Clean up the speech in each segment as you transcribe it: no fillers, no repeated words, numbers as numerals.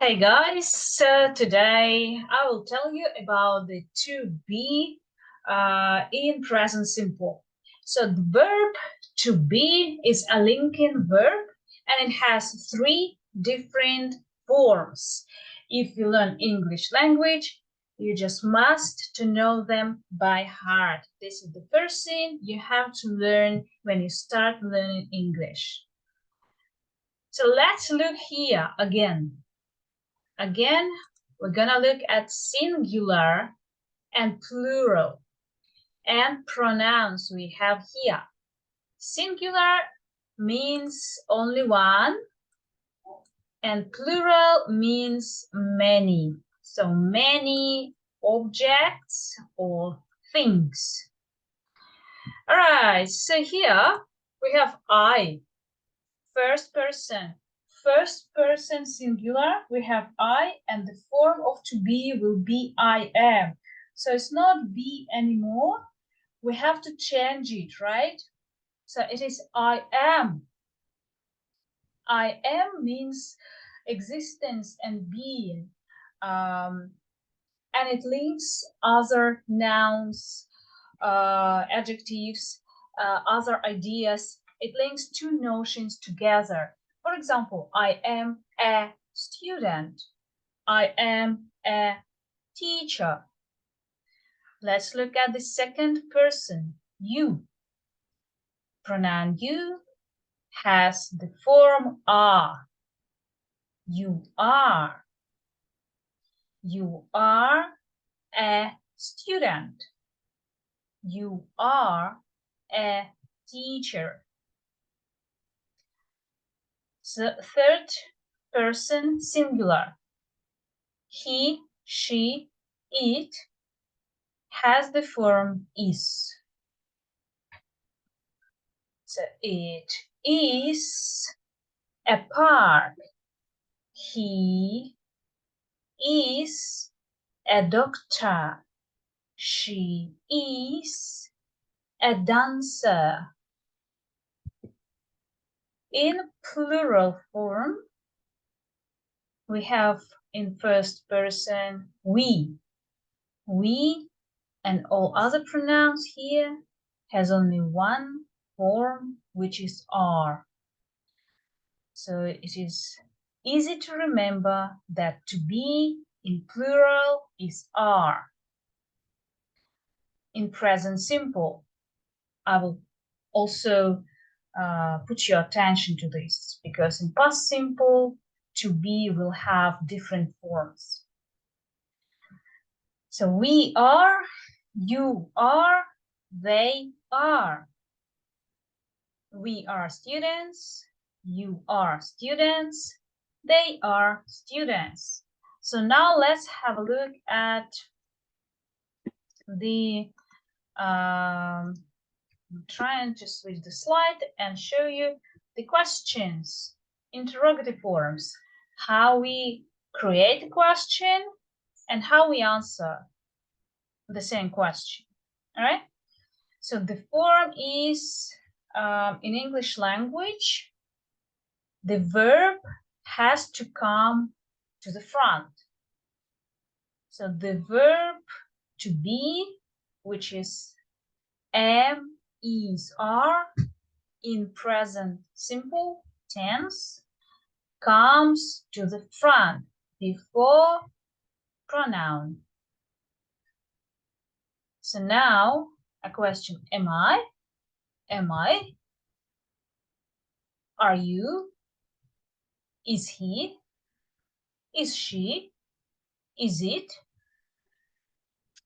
Hey guys, so today I will tell you about the to be in present simple. So the verb to be is a linking verb and it has three different forms. If you learn English language, you just must to know them by heart. This is the first thing you have to learn when you start learning English. So let's look here again. Again, we're gonna look at singular and plural and pronouns we have here. Singular means only one and plural means many. So many objects or things. All right, so here we have I, first person. First person singular, we have I, and the form of to be will be I am. So it's not be anymore. We have to change it, right? So it is I am. I am means existence and being. And it links other nouns, adjectives, other ideas. It links two notions together. For example, I am a student. I am a teacher. Let's look at the second person, you. Pronoun you has the form are. You are. You are a student. You are a teacher. So third person singular. He, she, it has the form is. So it is a park. He is a doctor. She is a dancer. In plural form, we have in first person we. We and all other pronouns here has only one form, which is are. So it is easy to remember that to be in plural is are. In present simple, I will also put your attention to this because in past simple, to be will have different forms. So we are, you are, they are. We are students, you are students, they are students. So now let's have a look at the I'm trying to switch the slide and show you the questions, interrogative forms, how we create a question and how we answer the same question. All right. So the form is in English language, the verb has to come to the front. So the verb to be, which is am, is, are, in present simple tense, comes to the front before pronoun. So now a question, am I? Am I? Are you? Is he? Is she? Is it?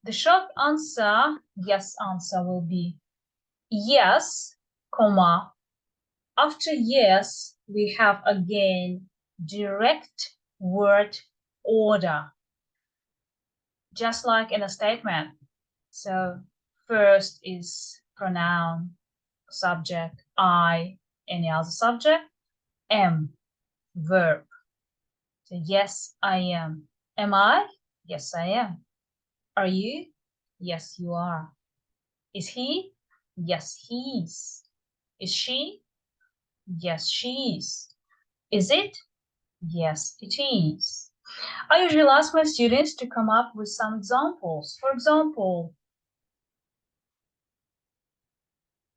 The short answer, yes answer will be yes, comma. After yes, we have again direct word order, just like in a statement. So first is pronoun, subject, I, any other subject, am, verb. So yes, I am. Am I? Yes, I am. Are you? Yes, you are. Is he? Yes, he is. Is she? Yes, she is. Is it? Yes, it is. I usually ask my students to come up with some examples. For example,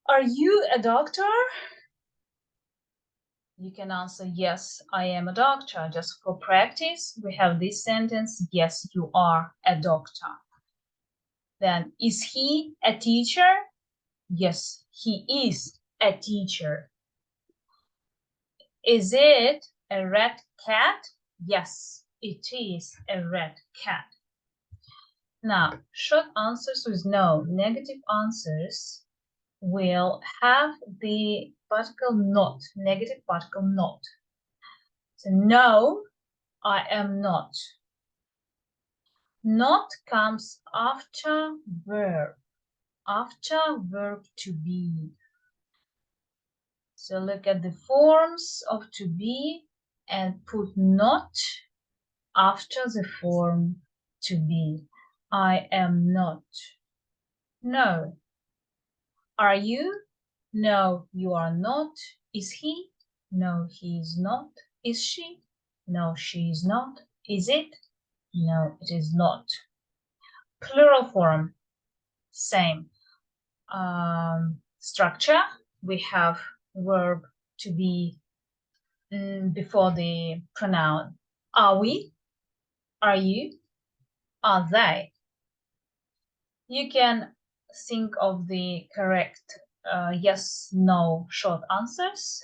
are you a doctor? You can answer, yes, I am a doctor. Just for practice, we have this sentence, yes, you are a doctor. Then, is he a teacher? Yes, he is a teacher. Is it a red cat? Yes, it is a red cat. Now, short answers with no, negative answers will have the particle not, negative particle not. So no, I am not. Not comes after verb to be. So look at the forms of to be and put not after the form to be. I am not. No. Are you? No, you are not. Is he? No, he is not. Is she? No, she is not. Is it? No, it is not. Plural form, same. Structure, we have verb to be before the pronoun. Are we? Are you? Are they? You can think of the correct yes, no short answers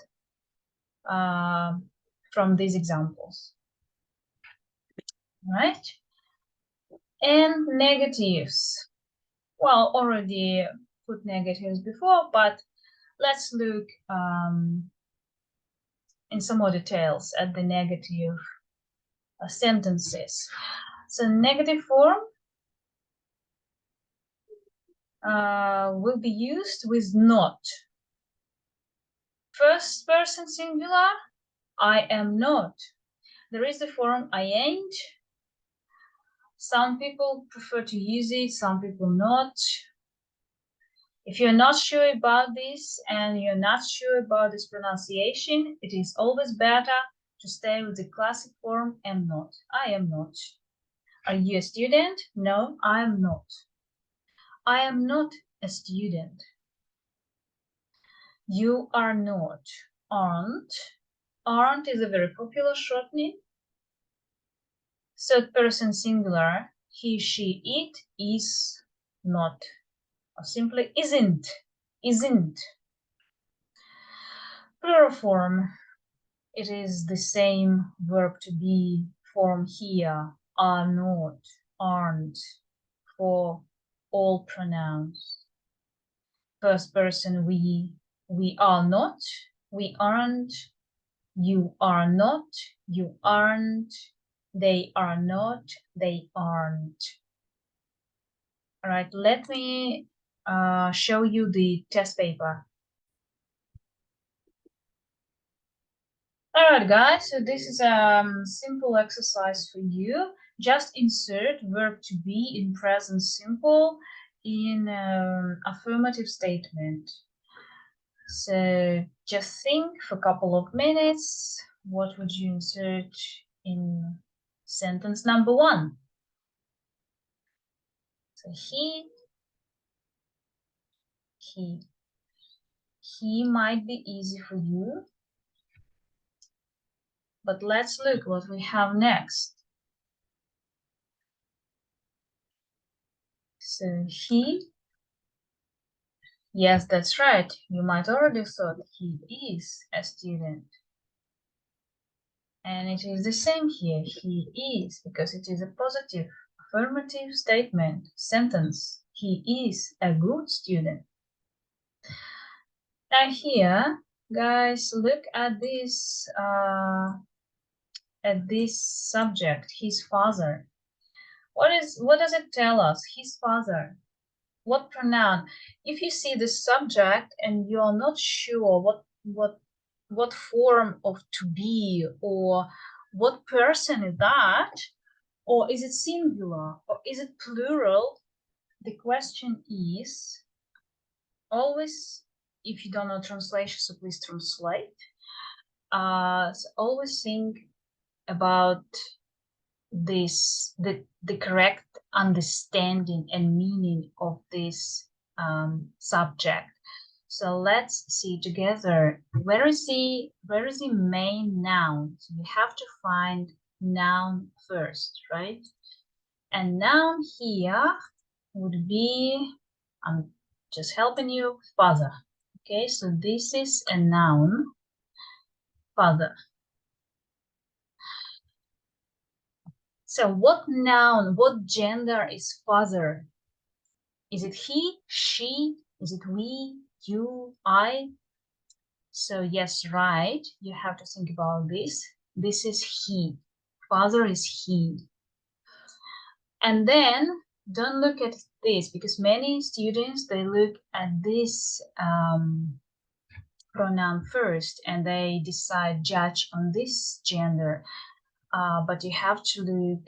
from these examples. Right? And negatives. Well, already put negatives before, but let's look in some more details at the negative sentences. So negative form will be used with not. First person singular, I am not. There is the form I ain't. Some people prefer to use it, some people not. If you're not sure about this and you're not sure about this pronunciation, it is always better to stay with the classic form am not. I am not. Are you a student? No, I am not. I am not a student. You are not. Aren't. Aren't is a very popular shortening. Third person singular, he, she, it, is, not. Or simply isn't. Isn't. Plural form, it is the same verb to be form here, are not, aren't, for all pronouns. First person we are not, we aren't, you are not, you aren't, they are not, they aren't. All right, let me show you the test paper. All right, guys, so this is a simple exercise for you. Just insert verb to be in present simple in affirmative statement. So just think for a couple of minutes, what would you insert in sentence number 1? So he might be easy for you, but let's look what we have next. So he, yes, that's right. You might already thought he is a student. And it is the same here. He is, because it is a positive affirmative statement, sentence. He is a good student. Now here, guys, look at this subject, his father. What does it tell us? His father. What pronoun? If you see the subject and you are not sure what form of to be or what person is that, or is it singular or is it plural, the question is always, if you don't know translation, so please translate. So always think about the correct understanding and meaning of this subject. So let's see together. Where is the main noun? So we have to find noun first, right? And noun here would be, I'm just helping you, father. Okay, so this is a noun, father. So what noun, what gender is father? Is it he, she? Is it we, you, I? So yes, right. You have to think about this. This is he. Father is he. And then don't look at this, because many students, they look at this pronoun first and they decide, judge on this gender. But you have to look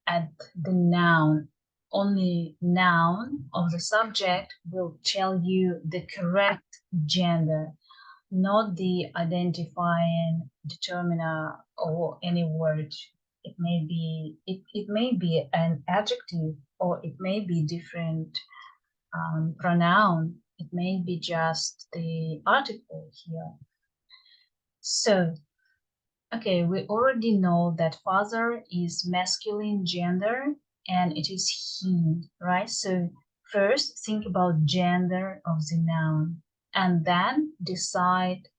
at the noun. Only noun of the subject will tell you the correct gender, not the identifying determiner or any word. It may be an adjective, or it may be different pronoun. It may be just the article here. So, okay, we already know that father is masculine gender and it is he, right? So first think about gender of the noun and then decide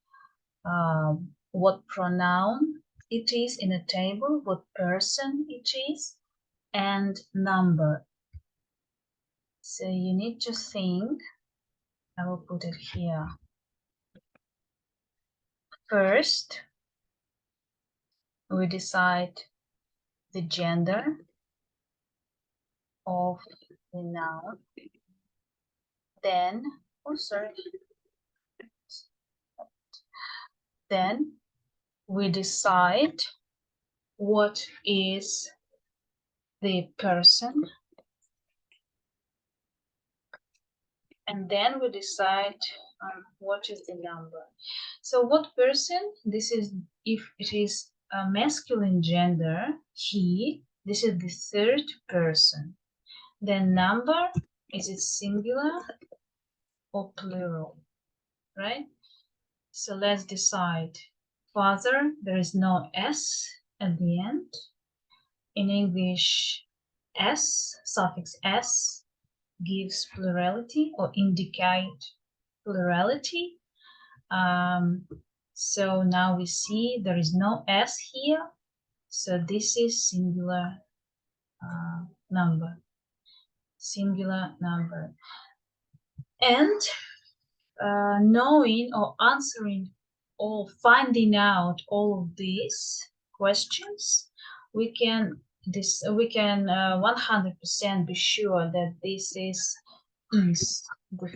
what pronoun it is in a table, what person it is, and number. So you need to think. I will put it here. First, we decide the gender of the noun. Then, oh sorry. Then we decide what is the person, and then we decide what is the number. So what person, this is if it is a masculine gender, he, this is the third person. Then number, is it singular or plural, right? So let's decide. Father, there is no S at the end. In English, S, suffix S, gives plurality or indicate plurality. So now we see there is no S here. So this is singular number. Singular number. And knowing or answering or finding out all of these questions, we can 100% be sure that this is the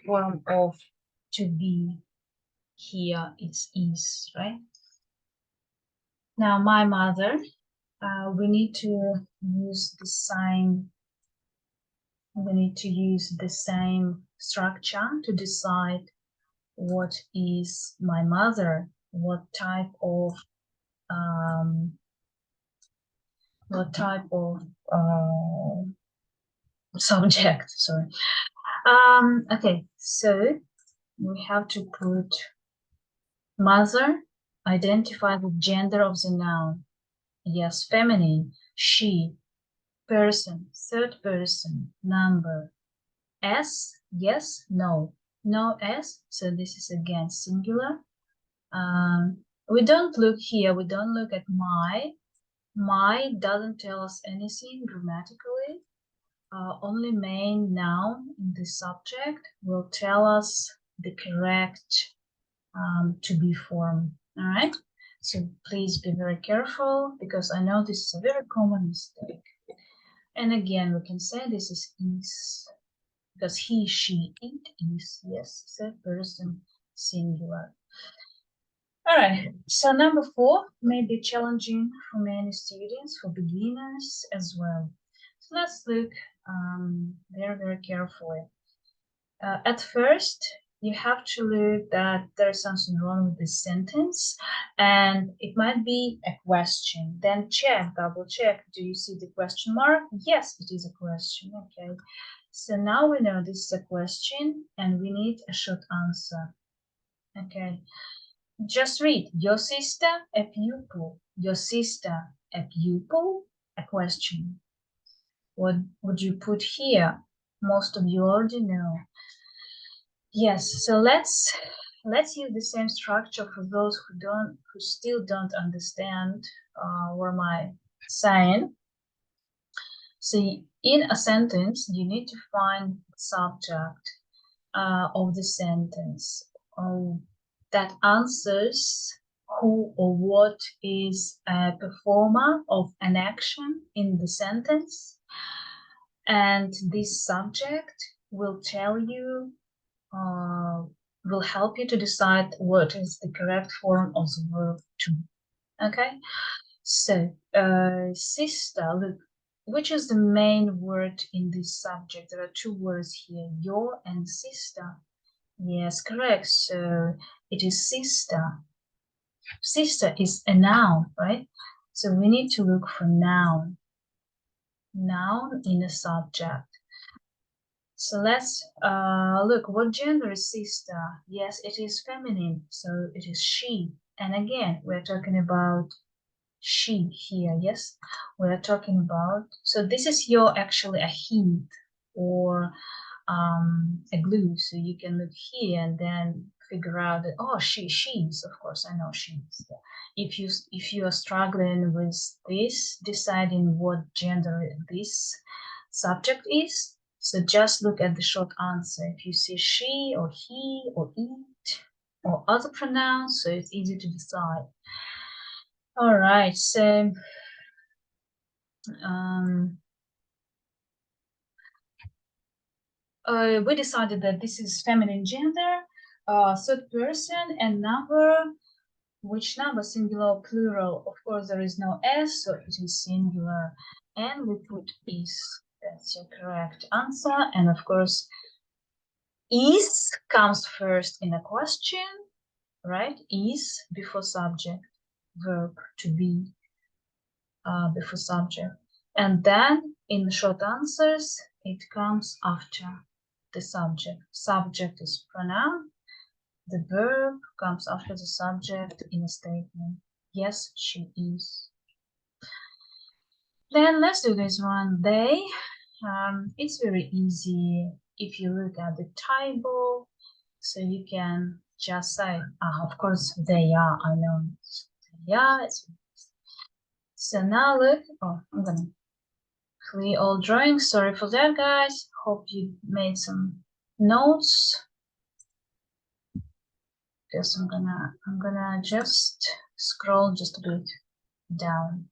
form of to be. Here it's is, right? Now my mother, we need to use the same structure to decide what is my mother, what type of subject. Sorry. Okay, so we have to put mother, identify the gender of the noun. Yes, feminine, she, person, third person, number. S, yes, no. No S, so this is again singular. We don't look here, we don't look at my. My doesn't tell us anything grammatically. Only main noun in the subject will tell us the correct to be form. All right, so please be very careful, because I know this is a very common mistake. And again, we can say this is because he, she, it is, yes, third person singular. All right, so number 4 may be challenging for many students, for beginners as well. So let's look very, very carefully. At first, you have to look that there's something wrong with this sentence, and it might be a question. Then check, double check. Do you see the question mark? Yes, it is a question. Okay. So now we know this is a question and we need a short answer. Okay. Just read. Your sister, a pupil. Your sister, a pupil, a question. What would you put here? Most of you already know. Yes, so let's use the same structure for those who still don't understand what am I saying. So in a sentence, you need to find the subject of the sentence that answers who or what is a performer of an action in the sentence, and this subject will tell you will help you to decide what is the correct form of the verb to. Okay, so sister, look, which is the main word in this subject? There are two words here, your and sister. Yes, correct. So it is sister. Sister is a noun, right? So we need to look for noun. Noun in a subject. So let's look, what gender is sister? Yes, it is feminine, so it is she. And again, we're talking about she here, yes? We're talking about, so this is your actually a hint or a glue. So you can look here and then figure out that, oh, she's, of course, I know she's. If you are struggling with this, deciding what gender this subject is, so just look at the short answer. If you see she or he or it or other pronouns, so it's easy to decide. All right, so we decided that this is feminine gender, third person, and number. Which number, singular or plural? Of course, there is no S, so it is singular. And we put is. That's your correct answer. And of course, is comes first in a question, right? Is before subject, verb to be before subject. And then in short answers, it comes after the subject. Subject is pronoun. The verb comes after the subject in a statement. Yes, she is. Then let's do this one. They. It's very easy if you look at the table. So you can just say, of course, they are. I know. Yeah. So now look. Oh, I'm gonna clear all drawings. Sorry for that, guys. Hope you made some notes. Because I'm gonna just scroll just a bit down.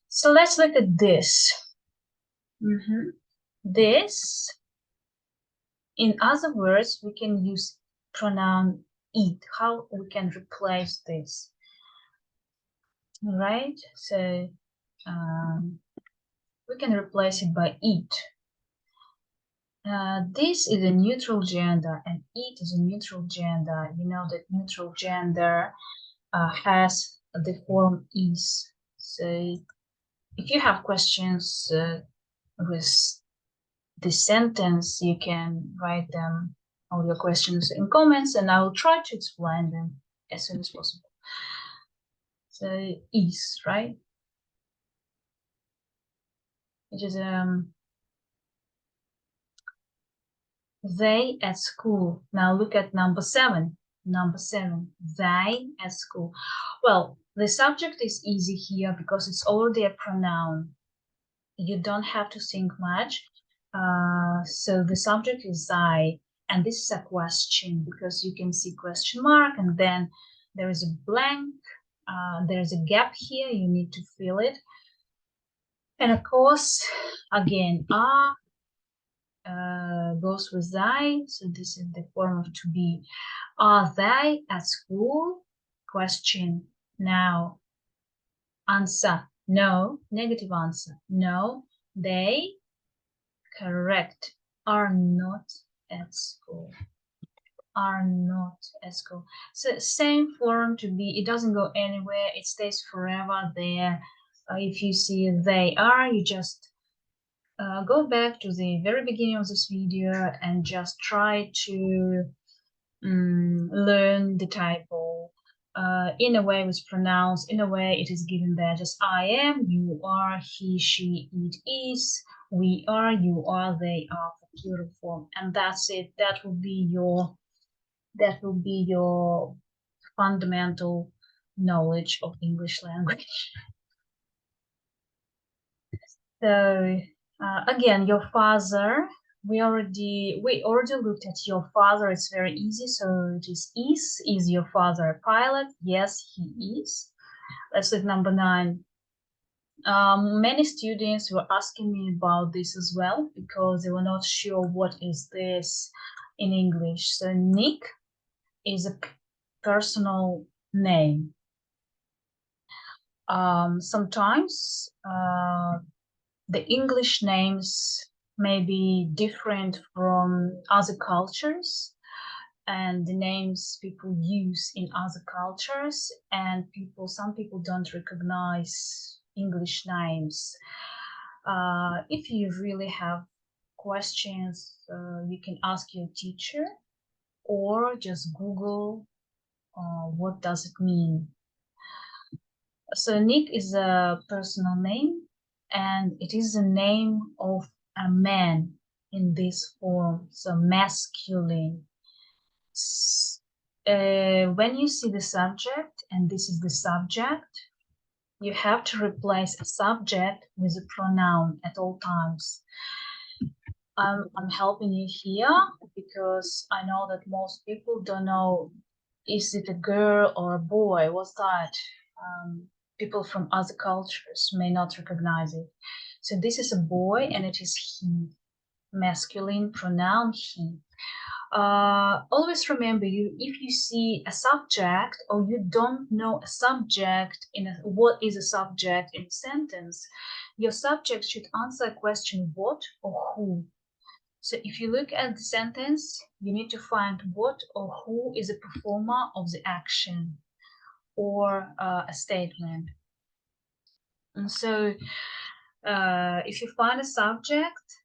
So let's look at this. This, in other words, we can use pronoun it. How we can replace this, right? So we can replace it by it. This is a neutral gender and it is a neutral gender. You know that neutral gender has the form is. So if you have questions with this sentence, you can write them, all your questions, in comments, and I will try to explain them as soon as possible. So is, right? It is they at school. Now look at number 7. Number 7, they at school. Well, the subject is easy here because it's already a pronoun. You don't have to think much. So the subject is I, and this is a question because you can see question mark and then there is a blank, there's a gap here, you need to fill it. And of course, again, are goes with I, so this is the form of to be. Are they at school? Question. Now, answer. No. Negative answer. No, they, correct, are not at school. Are not at school. So same form to be. It doesn't go anywhere. It stays forever there. If you see they are, you just go back to the very beginning of this video and just try to learn the typo. In a way with pronouns, in a way it is given there, just I am, you are, he, she, it is, we are, you are, they are, for plural form, and that's it. That will be your fundamental knowledge of English language. So again, your father, we already looked at your father. It's very easy. So it is your father a pilot? Yes, he is. Let's look number 9. Many students were asking me about this as well because they were not sure what is this in English. So Nick is a personal name. Sometimes the English names may be different from other cultures, and the names people use in other cultures, and some people don't recognize English names. If you really have questions, you can ask your teacher or just Google what does it mean. So Nick is a personal name, and it is the name of a man in this form, so masculine. When you see the subject, and this is the subject, you have to replace a subject with a pronoun at all times. I'm helping you here because I know that most people don't know, is it a girl or a boy? What's that? People from other cultures may not recognize it. So this is a boy and it is he, masculine pronoun he. Always remember, if you see a subject or you don't know a subject what is a subject in a sentence, your subject should answer a question what or who. So if you look at the sentence, you need to find what or who is a performer of the action or a statement. And so if you find a subject,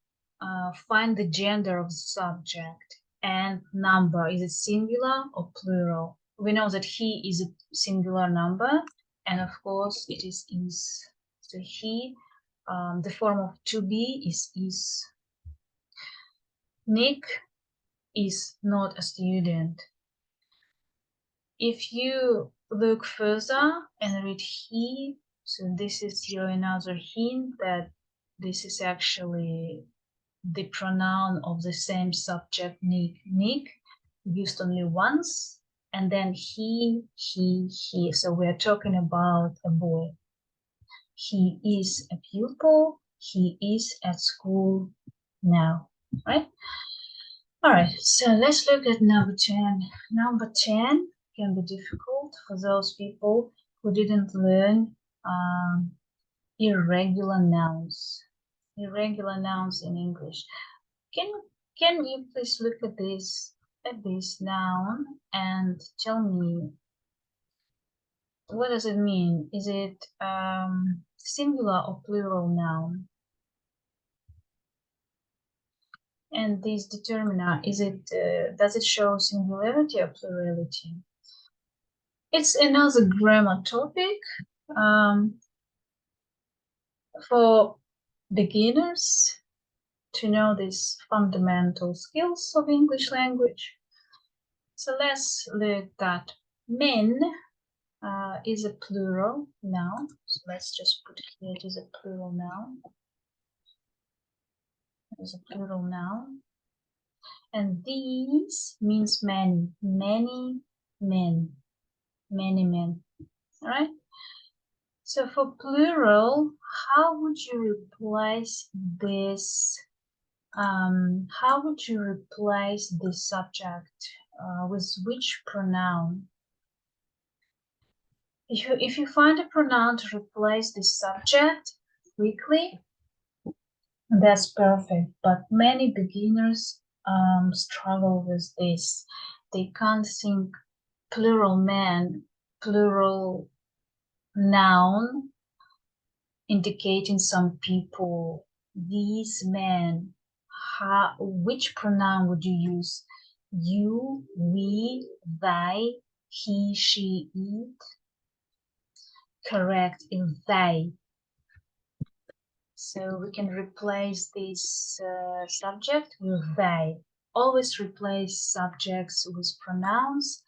find the gender of the subject and number. Is it singular or plural? We know that he is a singular number, and of course it is. So he, the form of to be is. Nick is not a student. If you look further and read he, so this is your another hint that this is actually the pronoun of the same subject, Nick. Nick, used only once, and then he. So we're talking about a boy. He is a pupil. He is at school now, right? All right, so let's look at number 10. Number 10 can be difficult for those people who didn't learn irregular nouns. Irregular nouns in English. Can you please look at this noun and tell me what does it mean? Is it singular or plural noun? And this determiner, does it show singularity or plurality? It's another grammar topic for beginners to know these fundamental skills of English language. So let's look at men is a plural noun. So let's just put here it is a plural noun. It is a plural noun. And these means many, many men. Many men. All right? So for plural, how would you replace this? How would you replace this subject with which pronoun? If you find a pronoun to replace this subject quickly, that's perfect. But many beginners struggle with this. They can't think plural man, plural noun, indicating some people. These men. Which pronoun would you use? You, we, they, he, she, it. Correct, is they. So we can replace this subject with they. Always replace subjects with pronouns,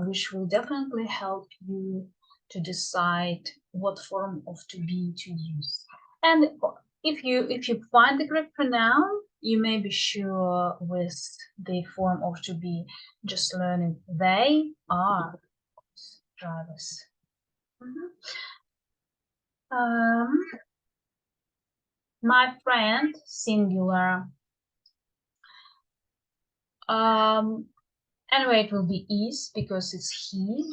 which will definitely help you to decide what form of to be to use. And if you find the correct pronoun, you may be sure with the form of to be, just learning they are drivers. My friend, singular. Anyway, it will be is because it's he.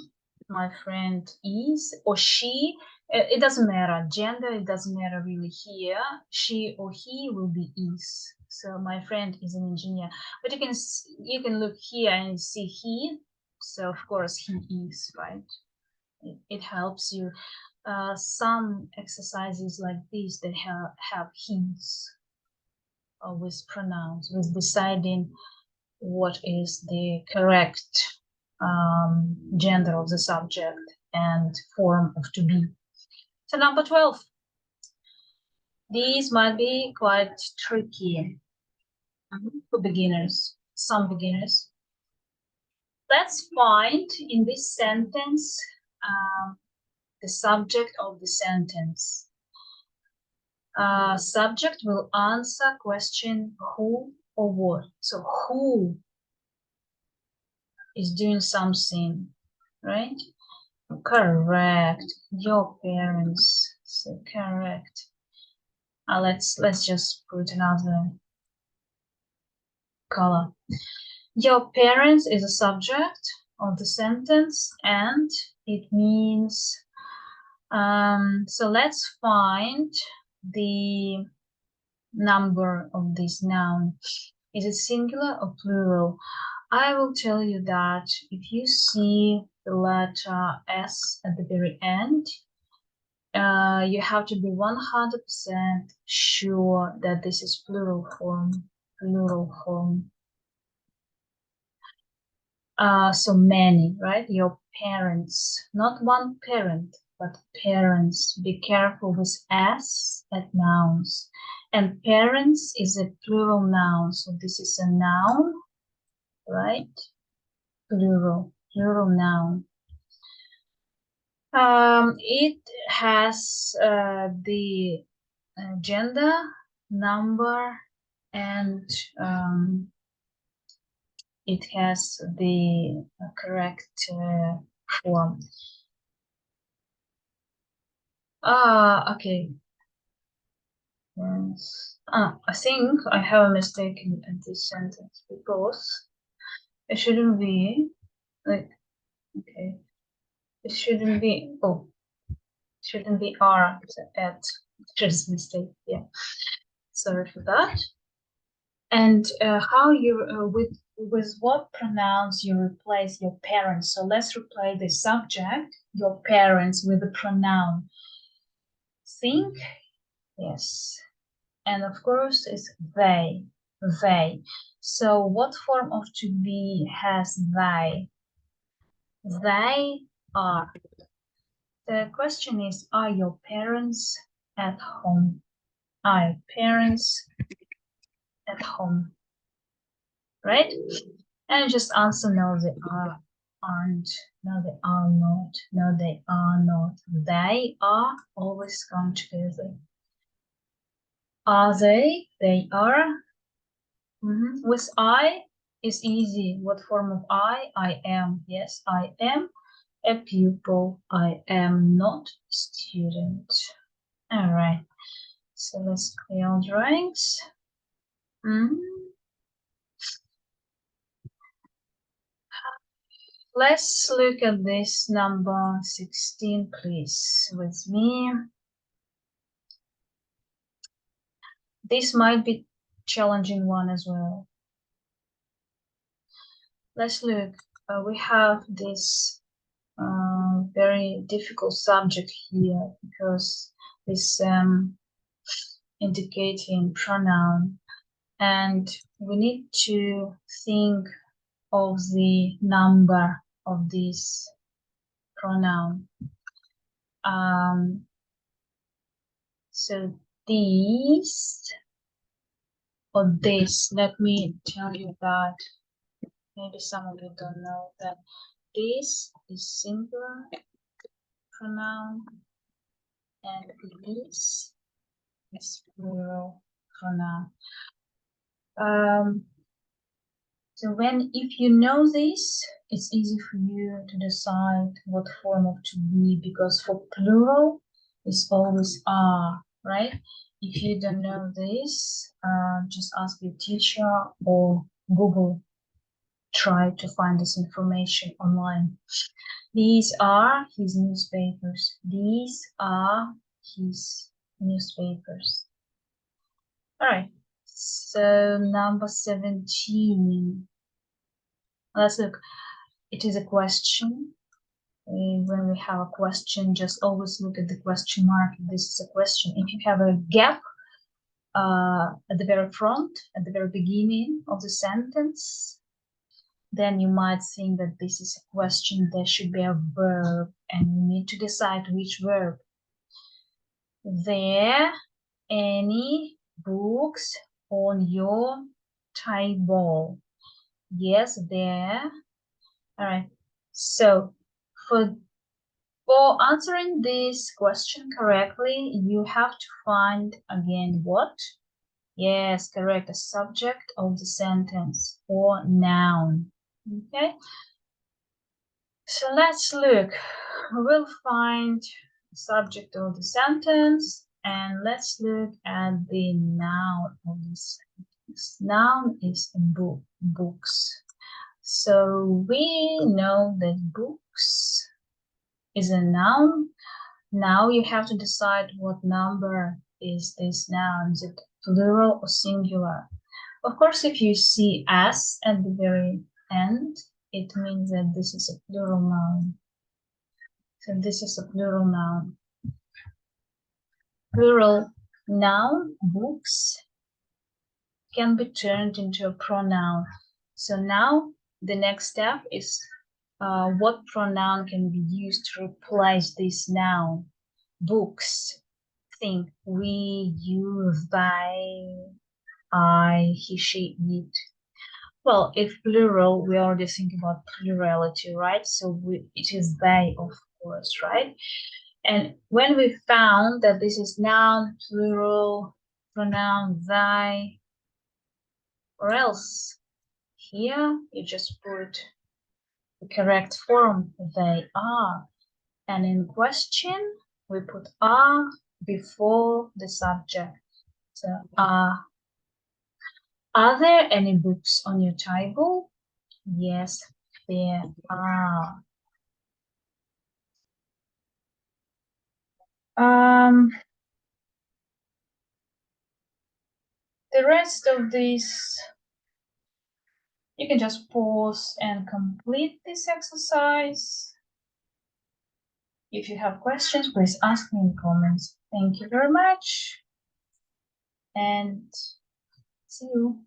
My friend is, or she. It doesn't matter. Gender, it doesn't matter really here. She or he will be is. So my friend is an engineer. But you can look here and see he. So of course he is, right? It helps you. Some exercises like this, they have hints with pronouns, with deciding what is the correct gender of the subject and form of to be. So number 12. These might be quite tricky for beginners, some beginners. Let's find in this sentence the subject of the sentence. Subject will answer question who or what. So who is doing something, right? Correct. Your parents. So correct. Let's just put another color. Your parents is a subject of the sentence, and it means. So let's find the number of this noun. Is it singular or plural? I will tell you that if you see the letter S at the very end, you have to be 100% sure that this is plural form. Plural form. So many, right? Your parents, not one parent, but parents. Be careful with S at nouns. And parents is a plural noun, so this is a noun, right? Plural noun. It has the gender, number, and it has the correct form. Okay. Yes. I think I have a mistake in this sentence because it shouldn't be like, okay, it shouldn't be, shouldn't be R at, just mistake, yeah. Sorry for that. And how you, with what pronouns you replace your parents? So let's replace the subject, your parents, with the pronoun. Think, yes. And of course it's they. So what form of to be has they? They are. The question is, are your parents at home? Are your parents at home? Right? And just answer no, they are, aren't, no, they are not, no, they are not. They are always come together. Are they? They are. With I is easy. What form of I? I am. Yes, I am a pupil. I am not a student. All right. So let's clear all drawings. Let's look at this number 16, please, with me. This might be challenging one as well. let's look. We have this very difficult subject here because this indicating pronoun, and we need to think of the number of this pronoun. So these or this, let me tell you that maybe some of you don't know that this is singular pronoun and this is plural pronoun. So if you know this, it's easy for you to decide what form of to be, because for plural, it's always are, right? If you don't know this, just ask your teacher or Google. Try to find this information online. These are his newspapers. These are his newspapers. All right. So number 17. Let's look. It is a question. When we have a question, just always look at the question mark. This is a question. If you have a gap at the very front, at the very beginning of the sentence, then you might think that this is a question. There should be a verb, and you need to decide which verb. There any books on your table? Yes, there. All right. So for answering this question correctly, you have to find again what? Yes, correct. A subject of the sentence or noun. Okay. So let's look. We'll find the subject of the sentence, and let's look at the noun of the sentence. Noun is book, books. So we know that books is a noun. Now you have to decide what number is this noun. Is it plural or singular? Of course, if you see S at the very end, it means that this is a plural noun. So this is a plural noun. Plural noun, books, can be turned into a pronoun. So now the next step is what pronoun can be used to replace this noun? Books. Think we, you, they, I, he, she, it. Well, if plural, we already think about plurality, right? So it is they, of course, right? And when we found that this is noun, plural, pronoun, they, or else here you just put the correct form, they are. And in question, we put are before the subject. So are there any books on your table? Yes, there are. The rest of this, you can just pause and complete this exercise. If you have questions, please ask me in the comments. Thank you very much, and see you.